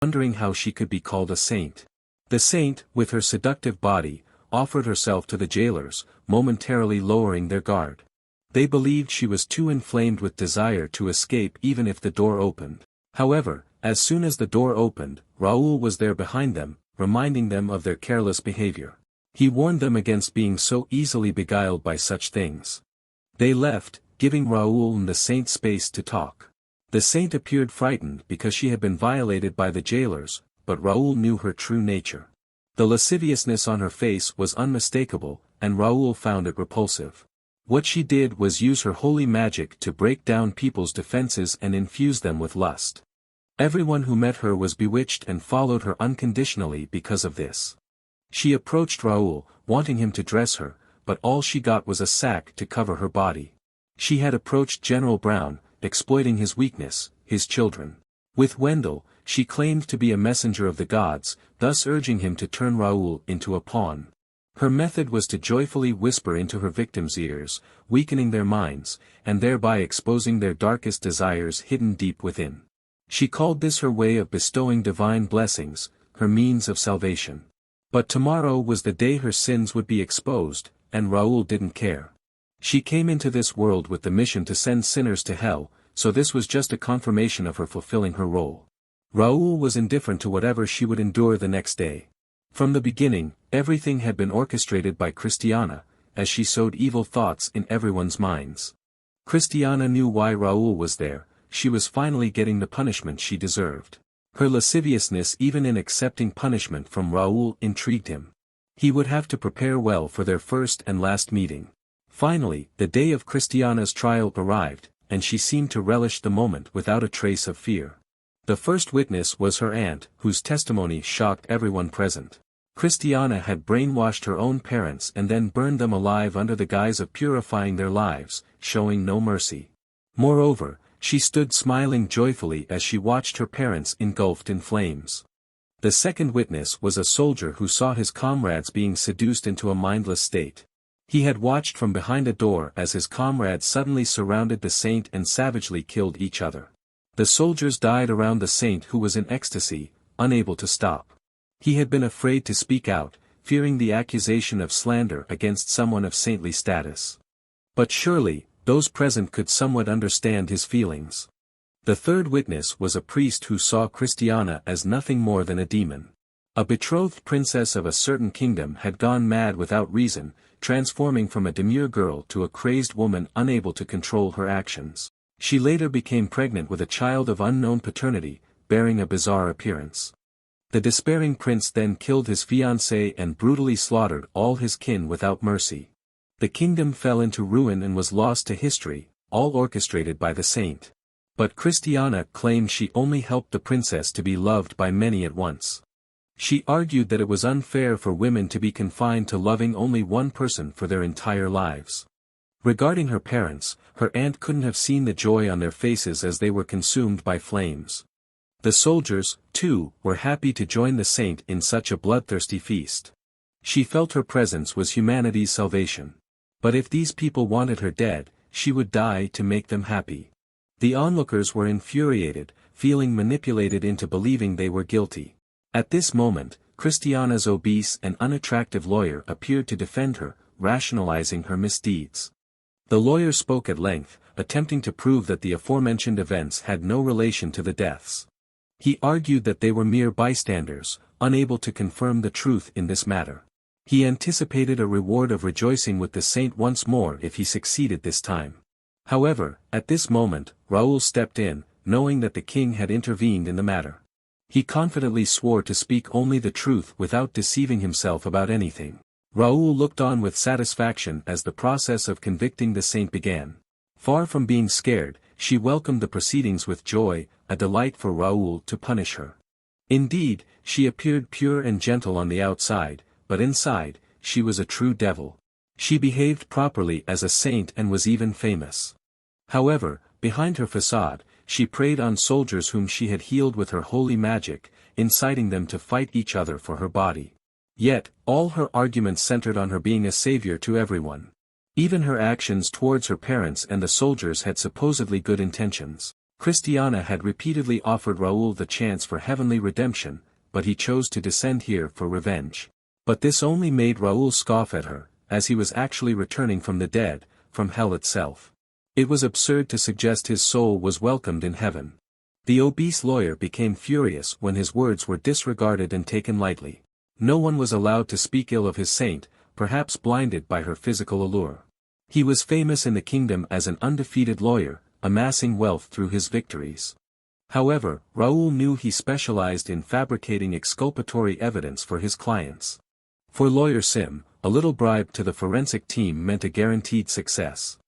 wondering how she could be called a saint. The saint, with her seductive body, offered herself to the jailers, momentarily lowering their guard. They believed she was too inflamed with desire to escape even if the door opened. However, as soon as the door opened, Raoul was there behind them, reminding them of their careless behavior. He warned them against being so easily beguiled by such things. They left, giving Raoul and the saint space to talk. The saint appeared frightened because she had been violated by the jailers, but Raoul knew her true nature. The lasciviousness on her face was unmistakable, and Raoul found it repulsive. What she did was use her holy magic to break down people's defenses and infuse them with lust. Everyone who met her was bewitched and followed her unconditionally because of this. She approached Raoul, wanting him to dress her, but all she got was a sack to cover her body. She had approached General Brown, exploiting his weakness, his children. With Wendell, she claimed to be a messenger of the gods, thus urging him to turn Raoul into a pawn. Her method was to joyfully whisper into her victims' ears, weakening their minds, and thereby exposing their darkest desires hidden deep within. She called this her way of bestowing divine blessings, her means of salvation. But tomorrow was the day her sins would be exposed, and Raoul didn't care. She came into this world with the mission to send sinners to hell, so this was just a confirmation of her fulfilling her role. Raoul was indifferent to whatever she would endure the next day. From the beginning, everything had been orchestrated by Christiana, as she sowed evil thoughts in everyone's minds. Christiana knew why Raoul was there. She was finally getting the punishment she deserved. Her lasciviousness even in accepting punishment from Raoul intrigued him. He would have to prepare well for their first and last meeting. Finally, the day of Christiana's trial arrived, and she seemed to relish the moment without a trace of fear. The first witness was her aunt, whose testimony shocked everyone present. Christiana had brainwashed her own parents and then burned them alive under the guise of purifying their lives, showing no mercy. Moreover, she stood smiling joyfully as she watched her parents engulfed in flames. The second witness was a soldier who saw his comrades being seduced into a mindless state. He had watched from behind a door as his comrades suddenly surrounded the saint and savagely killed each other. The soldiers died around the saint who was in ecstasy, unable to stop. He had been afraid to speak out, fearing the accusation of slander against someone of saintly status. But surely, those present could somewhat understand his feelings. The third witness was a priest who saw Christiana as nothing more than a demon. A betrothed princess of a certain kingdom had gone mad without reason, transforming from a demure girl to a crazed woman unable to control her actions. She later became pregnant with a child of unknown paternity, bearing a bizarre appearance. The despairing prince then killed his fiancée and brutally slaughtered all his kin without mercy. The kingdom fell into ruin and was lost to history, all orchestrated by the saint. But Christiana claimed she only helped the princess to be loved by many at once. She argued that it was unfair for women to be confined to loving only one person for their entire lives. Regarding her parents, her aunt couldn't have seen the joy on their faces as they were consumed by flames. The soldiers, too, were happy to join the saint in such a bloodthirsty feast. She felt her presence was humanity's salvation. But if these people wanted her dead, she would die to make them happy. The onlookers were infuriated, feeling manipulated into believing they were guilty. At this moment, Christiana's obese and unattractive lawyer appeared to defend her, rationalizing her misdeeds. The lawyer spoke at length, attempting to prove that the aforementioned events had no relation to the deaths. He argued that they were mere bystanders, unable to confirm the truth in this matter. He anticipated a reward of rejoicing with the saint once more if he succeeded this time. However, at this moment, Raoul stepped in, knowing that the king had intervened in the matter. He confidently swore to speak only the truth without deceiving himself about anything. Raoul looked on with satisfaction as the process of convicting the saint began. Far from being scared, she welcomed the proceedings with joy, a delight for Raoul to punish her. Indeed, she appeared pure and gentle on the outside, but inside, she was a true devil. She behaved properly as a saint and was even famous. However, behind her facade, she preyed on soldiers whom she had healed with her holy magic, inciting them to fight each other for her body. Yet, all her arguments centered on her being a savior to everyone. Even her actions towards her parents and the soldiers had supposedly good intentions. Christiana had repeatedly offered Raoul the chance for heavenly redemption, but he chose to descend here for revenge. But this only made Raoul scoff at her, as he was actually returning from the dead, from hell itself. It was absurd to suggest his soul was welcomed in heaven. The obese lawyer became furious when his words were disregarded and taken lightly. No one was allowed to speak ill of his saint, perhaps blinded by her physical allure. He was famous in the kingdom as an undefeated lawyer, amassing wealth through his victories. However, Raoul knew he specialized in fabricating exculpatory evidence for his clients. For Lawyer Sim, a little bribe to the forensic team meant a guaranteed success.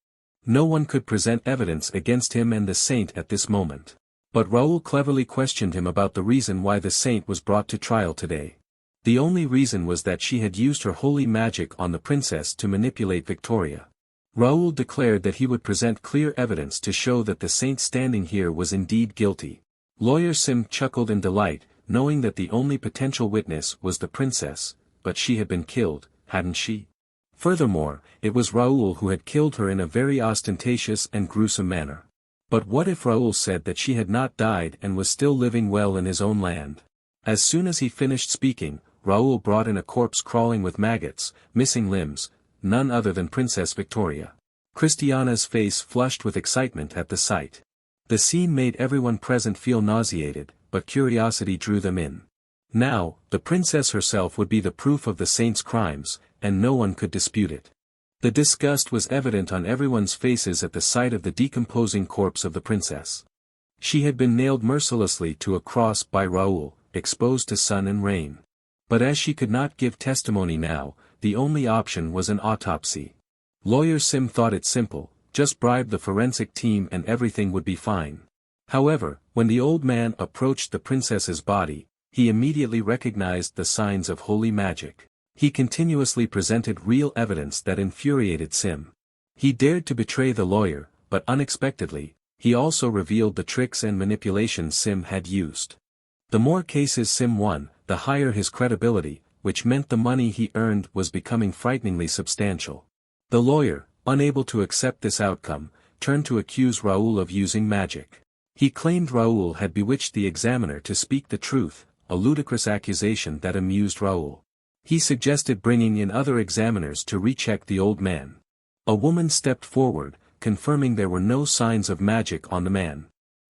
No one could present evidence against him and the saint at this moment. But Raoul cleverly questioned him about the reason why the saint was brought to trial today. The only reason was that she had used her holy magic on the princess to manipulate Victoria. Raoul declared that he would present clear evidence to show that the saint standing here was indeed guilty. Lawyer Sim chuckled in delight, knowing that the only potential witness was the princess, but she had been killed, hadn't she? Furthermore, it was Raoul who had killed her in a very ostentatious and gruesome manner. But what if Raoul said that she had not died and was still living well in his own land? As soon as he finished speaking, Raoul brought in a corpse crawling with maggots, missing limbs, none other than Princess Victoria. Christiana's face flushed with excitement at the sight. The scene made everyone present feel nauseated, but curiosity drew them in. Now, the princess herself would be the proof of the saint's crimes, and no one could dispute it. The disgust was evident on everyone's faces at the sight of the decomposing corpse of the princess. She had been nailed mercilessly to a cross by Raoul, exposed to sun and rain. But as she could not give testimony now, the only option was an autopsy. Lawyer Sim thought it simple, just bribe the forensic team and everything would be fine. However, when the old man approached the princess's body, he immediately recognized the signs of holy magic. He continuously presented real evidence that infuriated Sim. He dared to betray the lawyer, but unexpectedly, he also revealed the tricks and manipulations Sim had used. The more cases Sim won, the higher his credibility, which meant the money he earned was becoming frighteningly substantial. The lawyer, unable to accept this outcome, turned to accuse Raoul of using magic. He claimed Raoul had bewitched the examiner to speak the truth, a ludicrous accusation that amused Raoul. He suggested bringing in other examiners to recheck the old man. A woman stepped forward, confirming there were no signs of magic on the man.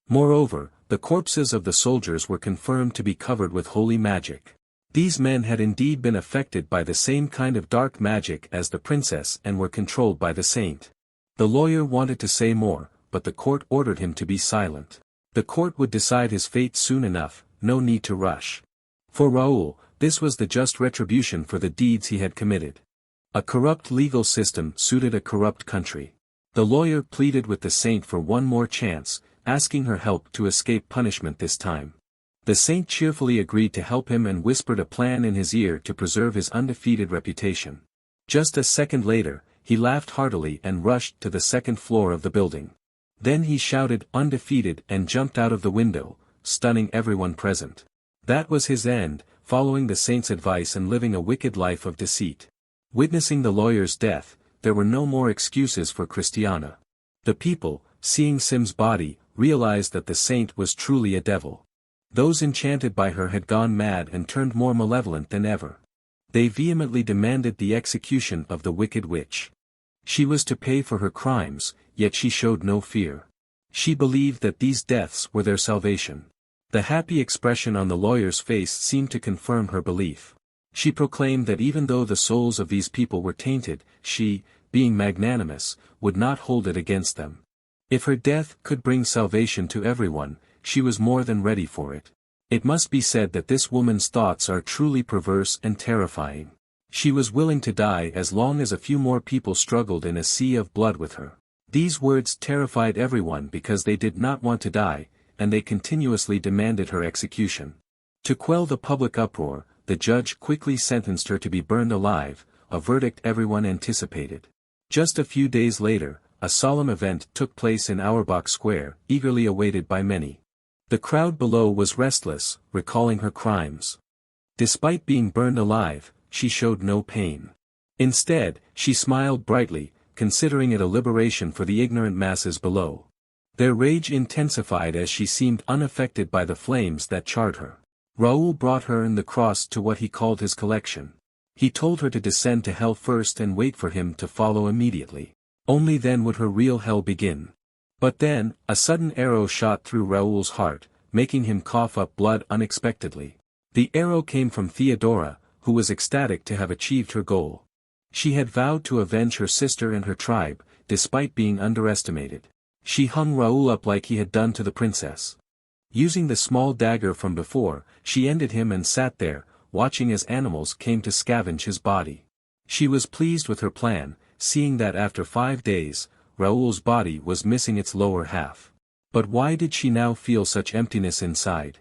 Moreover, the corpses of the soldiers were confirmed to be covered with holy magic. These men had indeed been affected by the same kind of dark magic as the princess and were controlled by the saint. The lawyer wanted to say more, but the court ordered him to be silent. The court would decide his fate soon enough, no need to rush. For Raoul, this was the just retribution for the deeds he had committed. A corrupt legal system suited a corrupt country. The lawyer pleaded with the saint for one more chance, asking her help to escape punishment this time. The saint cheerfully agreed to help him and whispered a plan in his ear to preserve his undefeated reputation. Just a second later, he laughed heartily and rushed to the second floor of the building. Then he shouted "undefeated" and jumped out of the window, stunning everyone present. That was his end, following the saint's advice and living a wicked life of deceit. Witnessing the lawyer's death, there were no more excuses for Christiana. The people, seeing Sim's body, realized that the saint was truly a devil. Those enchanted by her had gone mad and turned more malevolent than ever. They vehemently demanded the execution of the wicked witch. She was to pay for her crimes, yet she showed no fear. She believed that these deaths were their salvation. The happy expression on the lawyer's face seemed to confirm her belief. She proclaimed that even though the souls of these people were tainted, she, being magnanimous, would not hold it against them. If her death could bring salvation to everyone, she was more than ready for it. It must be said that this woman's thoughts are truly perverse and terrifying. She was willing to die as long as a few more people struggled in a sea of blood with her. These words terrified everyone because they did not want to die, and they continuously demanded her execution. To quell the public uproar, the judge quickly sentenced her to be burned alive, a verdict everyone anticipated. Just a few days later, a solemn event took place in Auerbach Square, eagerly awaited by many. The crowd below was restless, recalling her crimes. Despite being burned alive, she showed no pain. Instead, she smiled brightly, considering it a liberation for the ignorant masses below. Their rage intensified as she seemed unaffected by the flames that charred her. Raoul brought her and the cross to what he called his collection. He told her to descend to hell first and wait for him to follow immediately. Only then would her real hell begin. But then, a sudden arrow shot through Raoul's heart, making him cough up blood unexpectedly. The arrow came from Theodora, who was ecstatic to have achieved her goal. She had vowed to avenge her sister and her tribe, despite being underestimated. She hung Raoul up like he had done to the princess. Using the small dagger from before, she ended him and sat there, watching as animals came to scavenge his body. She was pleased with her plan, seeing that after 5 days, Raoul's body was missing its lower half. But why did she now feel such emptiness inside?